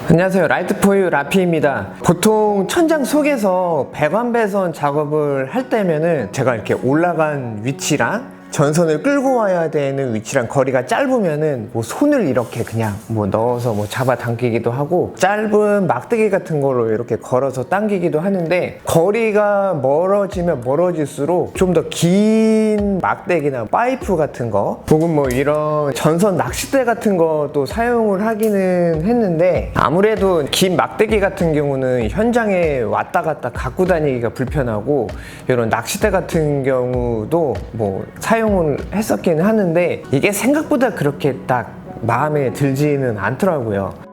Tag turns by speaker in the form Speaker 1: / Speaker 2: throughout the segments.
Speaker 1: 안녕하세요. 라이트포유 라피입니다. 보통 천장 속에서 배관배선 작업을 할 때면은 제가 이렇게 올라간 위치랑 전선을 끌고 와야 되는 위치랑 거리가 짧으면은 뭐 손을 이렇게 그냥 뭐 넣어서 뭐 잡아 당기기도 하고 짧은 막대기 같은 거로 이렇게 걸어서 당기기도 하는데, 거리가 멀어지면 멀어질수록 좀 더 긴 막대기나 파이프 같은 거 혹은 뭐 이런 전선 낚싯대 같은 것도 사용을 하기는 했는데, 아무래도 긴 막대기 같은 경우는 현장에 왔다 갔다 갖고 다니기가 불편하고, 이런 낚싯대 같은 경우도 뭐 사용을 했었긴 하는데 이게 생각보다 그렇게 딱 마음에 들지는 않더라고요.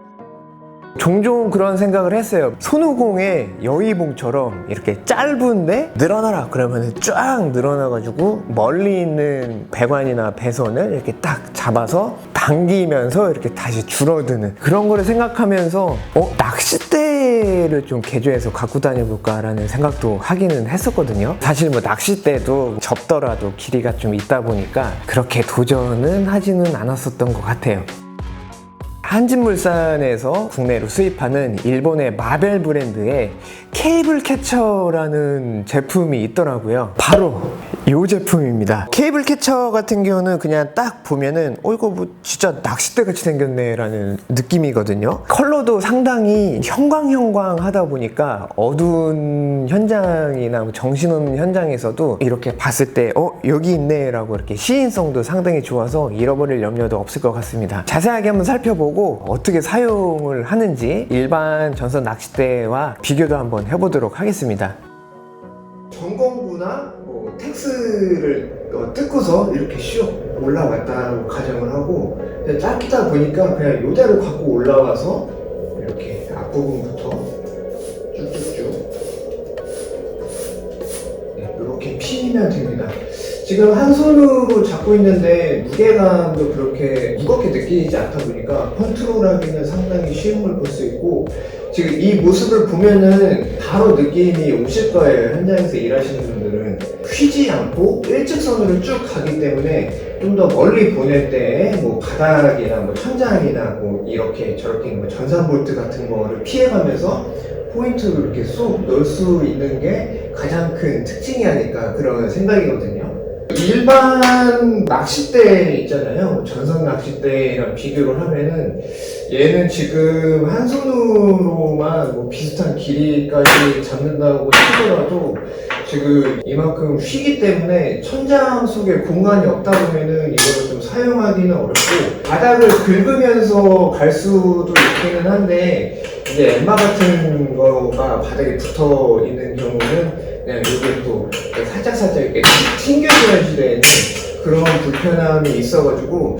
Speaker 1: 종종 그런 생각을 했어요. 손오공의 여의봉처럼 이렇게 짧은데 늘어나라 그러면 쫙 늘어나가지고 멀리 있는 배관이나 배선을 이렇게 딱 잡아서 당기면서 이렇게 다시 줄어드는 그런 거를 생각하면서 낚싯대를 좀 개조해서 갖고 다녀볼까 라는 생각도 하기는 했었거든요. 사실 뭐 낚싯대도 접더라도 길이가 좀 있다 보니까 그렇게 도전은 하지는 않았었던 것 같아요. 한진물산에서 국내로 수입하는 일본의 마벨 브랜드의 케이블 캐쳐라는 제품이 있더라고요. 바로 이 제품입니다. 케이블 캐쳐 같은 경우는 그냥 딱 보면은 이거 뭐 진짜 낚싯대 같이 생겼네 라는 느낌이거든요. 컬러도 상당히 형광하다 보니까 어두운 현장이나 정신없는 현장에서도 이렇게 봤을 때 여기 있네 라고 이렇게 시인성도 상당히 좋아서 잃어버릴 염려도 없을 것 같습니다. 자세하게 한번 살펴보고 어떻게 사용을 하는지 일반 전선 낚싯대와 비교도 한번 해보도록 하겠습니다. 전공구나 텍스를 뜯고서 이렇게 슉 올라왔다고 가정을 하고, 짧다 보니까 그냥 요대로 갖고 올라와서 이렇게 앞부분부터 쭉쭉쭉 이렇게 피면 됩니다. 지금 한 손으로 잡고 있는데 무게감도 그렇게 무겁게 느끼지 않다 보니까 컨트롤하기는 상당히 쉬운 걸 볼 수 있고, 지금 이 모습을 보면은 바로 느낌이 오실 거예요. 현장에서 일하시는 분들은 휘지 않고 일직선으로 쭉 가기 때문에 좀 더 멀리 보낼 때 뭐 바닥이나 뭐 천장이나 뭐 이렇게 저렇게 뭐 전산 볼트 같은 거를 피해가면서 포인트로 이렇게 쏙 넣을 수 있는 게 가장 큰 특징이 아닐까 그런 생각이거든요. 일반 낚싯대 있잖아요. 전선 낚싯대랑 비교를 하면은 얘는 지금 한 손으로만 뭐 비슷한 길이까지 잡는다고 치더라도 지금 이만큼 휘기 때문에 천장 속에 공간이 없다 보면은 이거를 좀 사용하기는 어렵고, 바닥을 긁으면서 갈 수도 있기는 한데 이제 엠마 같은 거가 바닥에 붙어 있는 경우는 그냥 여기 또 살짝 이렇게 튕겨줘야지 되는 그런 불편함이 있어가지고,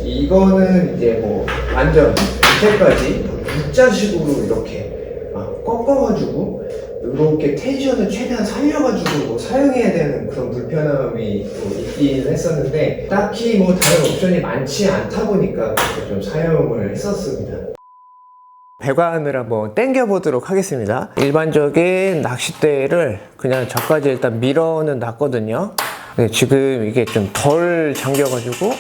Speaker 1: 이거는 이제 뭐 완전 밑에까지 U자식으로 이렇게 꺾어가지고 이렇게 텐션을 최대한 살려가지고 뭐 사용해야 되는 그런 불편함이 또 있긴 했었는데, 딱히 뭐 다른 옵션이 많지 않다 보니까 그렇게 좀 사용을 했었습니다. 배관을 한번 당겨 보도록 하겠습니다. 일반적인 낚싯대를 그냥 저까지 일단 밀어는 놨거든요. 근데 지금 이게 좀 덜 잠겨가지고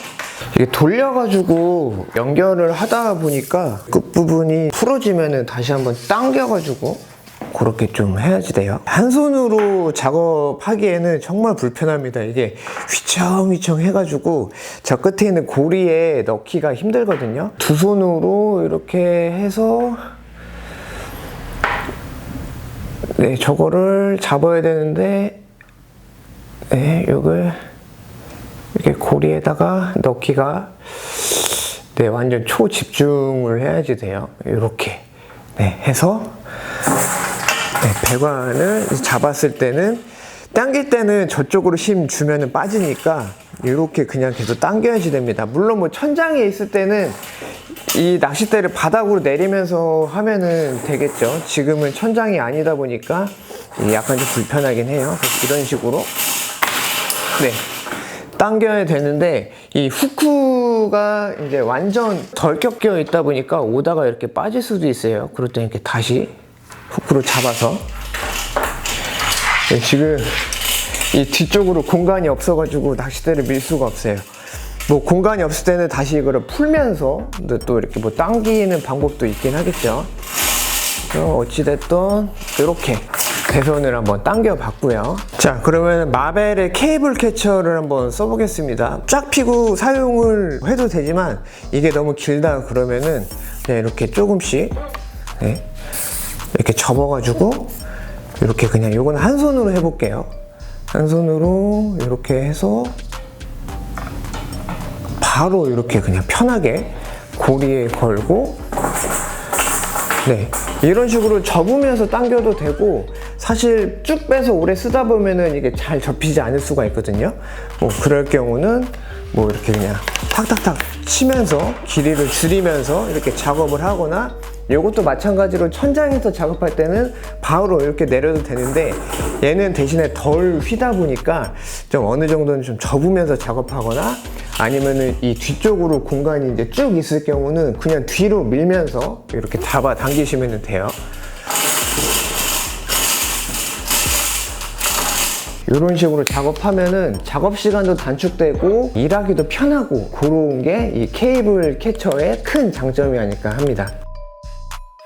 Speaker 1: 이게 돌려가지고 연결을 하다 보니까 끝부분이 풀어지면은 다시 한번 당겨가지고 그렇게 좀 해야지 돼요. 한 손으로 작업하기에는 정말 불편합니다. 이게 휘청휘청 해가지고 저 끝에 있는 고리에 넣기가 힘들거든요. 두 손으로 이렇게 해서 저거를 잡아야 되는데 이걸 이렇게 고리에다가 넣기가 완전 초집중을 해야지 돼요. 이렇게 해서 배관을 잡았을 때는, 당길 때는 저쪽으로 힘 주면은 빠지니까 이렇게 그냥 계속 당겨야지 됩니다. 물론 뭐 천장에 있을 때는 이 낚싯대를 바닥으로 내리면서 하면은 되겠죠. 지금은 천장이 아니다 보니까 약간 좀 불편하긴 해요. 그래서 이런 식으로 당겨야 되는데, 이 후크가 이제 완전 덜 껴 있다 보니까 오다가 이렇게 빠질 수도 있어요. 그럴 때 이렇게 다시 후크로 잡아서 지금 이 뒤쪽으로 공간이 없어가지고 낚싯대를 밀 수가 없어요. 뭐 공간이 없을 때는 다시 이거를 풀면서 또 이렇게 뭐 당기는 방법도 있긴 하겠죠. 어찌됐든 이렇게 대선을 한번 당겨 봤고요. 자, 그러면 마벨의 케이블 캐쳐를 한번 써보겠습니다. 쫙 피고 사용을 해도 되지만 이게 너무 길다 그러면은 그냥 이렇게 조금씩 이렇게 접어가지고 이렇게 그냥 요건 한 손으로 해볼게요. 한 손으로 이렇게 해서 바로 이렇게 그냥 편하게 고리에 걸고, 이런 식으로 접으면서 당겨도 되고, 사실 쭉 빼서 오래 쓰다 보면은 이게 잘 접히지 않을 수가 있거든요. 뭐 그럴 경우는 뭐 이렇게 그냥 탁탁탁 치면서 길이를 줄이면서 이렇게 작업을 하거나, 이것도 마찬가지로 천장에서 작업할 때는 바로 이렇게 내려도 되는데, 얘는 대신에 덜 휘다 보니까 좀 어느 정도는 좀 접으면서 작업하거나, 아니면은 이 뒤쪽으로 공간이 이제 쭉 있을 경우는 그냥 뒤로 밀면서 이렇게 잡아 당기시면 돼요. 이런 식으로 작업하면은 작업 시간도 단축되고 일하기도 편하고, 그런 게 이 케이블 캐쳐의 큰 장점이 아닐까 합니다.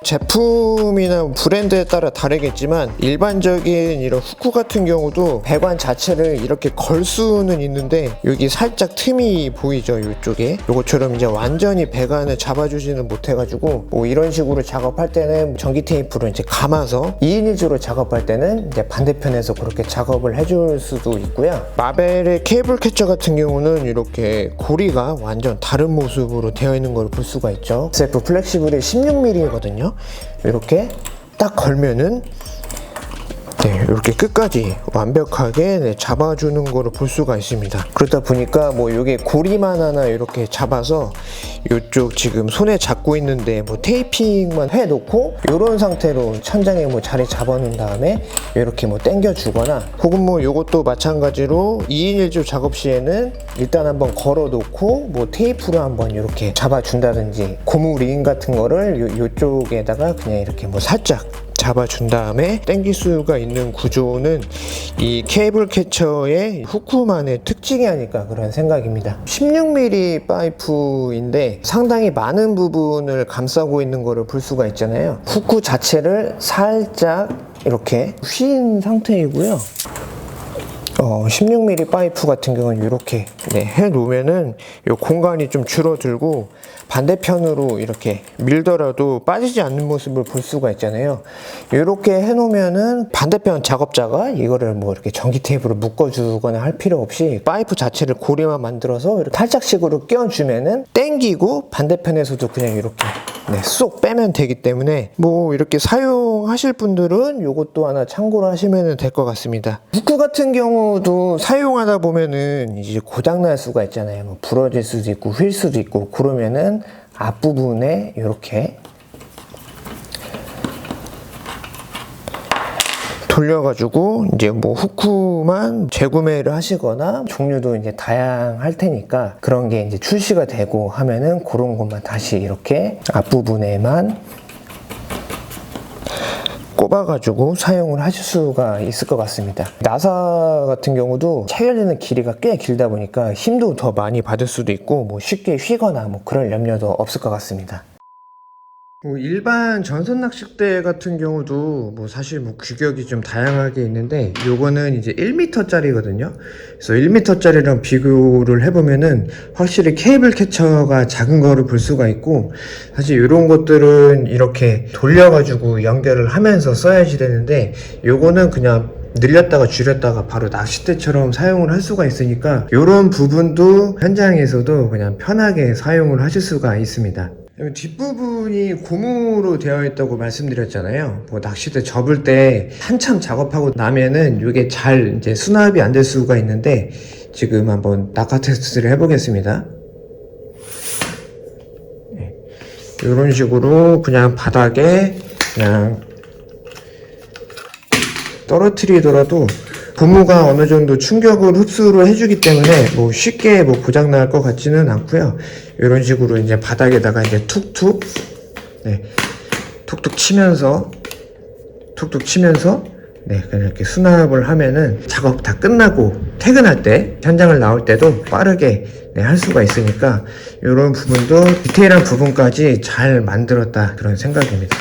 Speaker 1: 제품이나 브랜드에 따라 다르겠지만 일반적인 이런 후크 같은 경우도 배관 자체를 이렇게 걸 수는 있는데, 여기 살짝 틈이 보이죠, 이쪽에. 이것처럼 이제 완전히 배관을 잡아주지는 못해가지고, 뭐 이런 식으로 작업할 때는 전기 테이프로 이제 감아서 2인 1조로 작업할 때는 이제 반대편에서 그렇게 작업을 해줄 수도 있고요. 마벨의 케이블 캐쳐 같은 경우는 이렇게 고리가 완전 다른 모습으로 되어 있는 걸 볼 수가 있죠. SF 플렉시블이 16mm거든요. 이렇게 딱 걸면은 이렇게 끝까지 완벽하게 잡아주는 거를 볼 수가 있습니다. 그러다 보니까 뭐 이게 고리만 하나 이렇게 잡아서 이쪽 지금 손에 잡고 있는데 뭐 테이핑만 해놓고 이런 상태로 천장에 뭐 자리 잡아놓은 다음에 이렇게 뭐 당겨 주거나, 혹은 뭐 이것도 마찬가지로 2인 1조 작업 시에는 일단 한번 걸어 놓고 뭐 테이프로 한번 이렇게 잡아준다든지, 고무 링 같은 거를 이쪽에다가 그냥 이렇게 뭐 살짝 잡아준 다음에 당길 수가 있는 구조는 이 케이블 캐쳐의 후크만의 특징이 아닐까, 그런 생각입니다. 16mm 파이프인데 상당히 많은 부분을 감싸고 있는 거를 볼 수가 있잖아요. 후크 자체를 살짝 이렇게 휜 상태이고요. 16mm 파이프 같은 경우는 이렇게 해 놓으면은 이 공간이 좀 줄어들고, 반대편으로 이렇게 밀더라도 빠지지 않는 모습을 볼 수가 있잖아요. 이렇게 해 놓으면은 반대편 작업자가 이거를 뭐 이렇게 전기 테이프로 묶어 주거나 할 필요 없이 파이프 자체를 고리만 만들어서 이렇게 탈착식으로 끼워주면은 당기고 반대편에서도 그냥 이렇게 쏙 빼면 되기 때문에, 뭐 이렇게 사용하실 분들은 이것도 하나 참고로 하시면 될 것 같습니다. 후크 같은 경우도 사용하다 보면은 이제 고장날 수가 있잖아요. 뭐 부러질 수도 있고 휠 수도 있고, 그러면은 앞부분에 이렇게 돌려가지고 이제 뭐 후크만 재구매를 하시거나, 종류도 이제 다양할 테니까 그런 게 이제 출시가 되고 하면은 그런 것만 다시 이렇게 앞부분에만 꼽아가지고 사용을 하실 수가 있을 것 같습니다. 나사 같은 경우도 체결되는 길이가 꽤 길다 보니까 힘도 더 많이 받을 수도 있고, 뭐 쉽게 휘거나 뭐 그럴 염려도 없을 것 같습니다. 뭐 일반 전선 낚싯대 같은 경우도 뭐 사실 뭐 규격이 좀 다양하게 있는데, 요거는 이제 1m짜리거든요. 그래서 1m짜리랑 비교를 해보면은 확실히 케이블 캐쳐가 작은 거를 볼 수가 있고, 사실 이런 것들은 이렇게 돌려가지고 연결을 하면서 써야지 되는데, 요거는 그냥 늘렸다가 줄였다가 바로 낚싯대처럼 사용을 할 수가 있으니까 이런 부분도 현장에서도 그냥 편하게 사용을 하실 수가 있습니다. 뒷부분이 고무로 되어 있다고 말씀드렸잖아요. 뭐 낚싯대 접을 때 한참 작업하고 나면은 이게 잘 이제 수납이 안 될 수가 있는데, 지금 한번 낙하 테스트를 해보겠습니다. 이런 식으로 그냥 바닥에 그냥 떨어뜨리더라도 고무가 어느 정도 충격을 흡수를 해주기 때문에 뭐 쉽게 뭐 고장 날 것 같지는 않고요. 이런 식으로 이제 바닥에다가 이제 툭툭 치면서 그냥 이렇게 수납을 하면은 작업 다 끝나고 퇴근할 때, 현장을 나올 때도 빠르게 네, 할 수가 있으니까 이런 부분도 디테일한 부분까지 잘 만들었다 그런 생각입니다.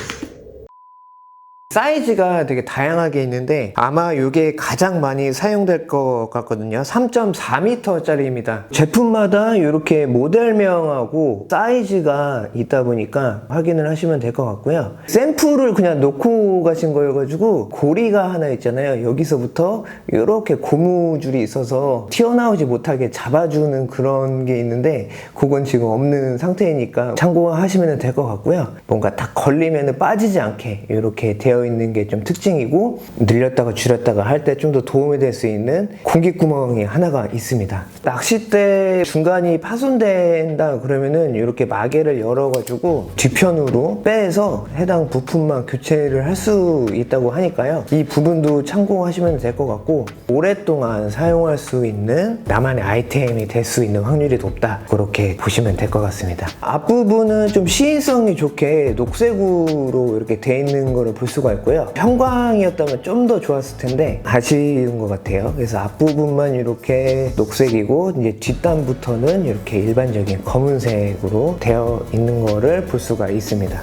Speaker 1: 사이즈가 되게 다양하게 있는데 아마 이게 가장 많이 사용될 것 같거든요. 3.4m 짜리입니다. 제품마다 이렇게 모델명하고 사이즈가 있다 보니까 확인을 하시면 될 것 같고요. 샘플을 그냥 놓고 가신 거여가지고 고리가 하나 있잖아요. 여기서부터 이렇게 고무줄이 있어서 튀어나오지 못하게 잡아주는 그런 게 있는데 그건 지금 없는 상태이니까 참고하시면 될 것 같고요. 뭔가 딱 걸리면 빠지지 않게 이렇게 되어 있는 게 좀 특징이고, 늘렸다가 줄였다가 할 때 좀 더 도움이 될 수 있는 공기구멍이 하나가 있습니다. 낚싯대 중간이 파손된다 그러면은 이렇게 마개를 열어가지고 뒤편으로 빼서 해당 부품만 교체를 할 수 있다고 하니까요. 이 부분도 참고하시면 될 것 같고, 오랫동안 사용할 수 있는 나만의 아이템이 될 수 있는 확률이 높다, 그렇게 보시면 될 것 같습니다. 앞부분은 좀 시인성이 좋게 녹색으로 이렇게 돼 있는 거를 볼 수가 있고요. 형광이었다면 좀 더 좋았을 텐데 아쉬운 것 같아요. 그래서 앞부분만 이렇게 녹색이고 이제 뒷단부터는 이렇게 일반적인 검은색으로 되어 있는 거를 볼 수가 있습니다.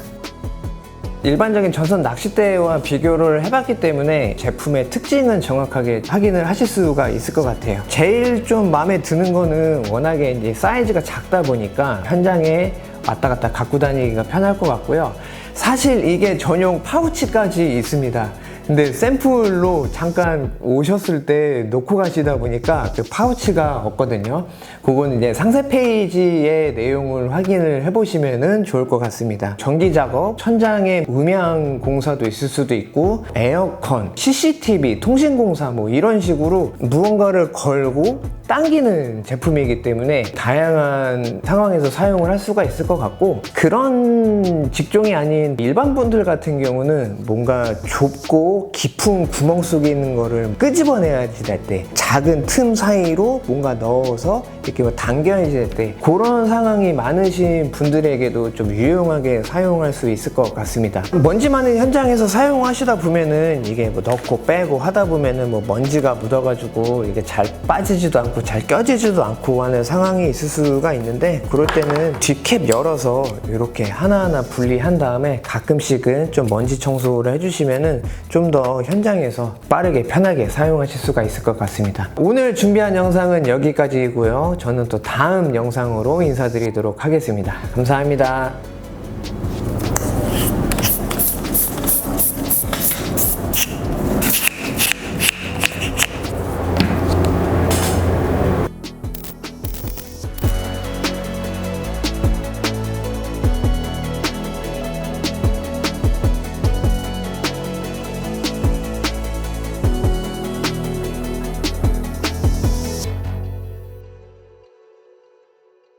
Speaker 1: 일반적인 전선 낚싯대와 비교를 해봤기 때문에 제품의 특징은 정확하게 확인을 하실 수가 있을 것 같아요. 제일 좀 마음에 드는 거는 워낙에 이제 사이즈가 작다 보니까 현장에 왔다 갔다 갖고 다니기가 편할 것 같고요. 사실 이게 전용 파우치까지 있습니다. 근데 샘플로 잠깐 오셨을 때 놓고 가시다 보니까 그 파우치가 없거든요. 그거는 이제 상세 페이지의 내용을 확인을 해보시면 좋을 것 같습니다. 전기 작업, 천장에 음향 공사도 있을 수도 있고, 에어컨, CCTV, 통신공사 뭐 이런 식으로 무언가를 걸고 당기는 제품이기 때문에 다양한 상황에서 사용을 할 수가 있을 것 같고, 그런 직종이 아닌 일반 분들 같은 경우는 뭔가 좁고 깊은 구멍 속에 있는 거를 끄집어내야지 될 때, 작은 틈 사이로 뭔가 넣어서 이렇게 뭐 당겨야지 될 때, 그런 상황이 많으신 분들에게도 좀 유용하게 사용할 수 있을 것 같습니다. 먼지 많은 현장에서 사용하시다 보면은 이게 뭐 넣고 빼고 하다 보면은 뭐 먼지가 묻어가지고 이게 잘 빠지지도 않고 잘 껴지지도 않고 하는 상황이 있을 수가 있는데, 그럴 때는 뒷캡 열어서 이렇게 하나하나 분리한 다음에 가끔씩은 좀 먼지 청소를 해주시면은 좀 더 현장에서 빠르게 편하게 사용하실 수가 있을 것 같습니다. 오늘 준비한 영상은 여기까지이고요. 저는 또 다음 영상으로 인사드리도록 하겠습니다. 감사합니다.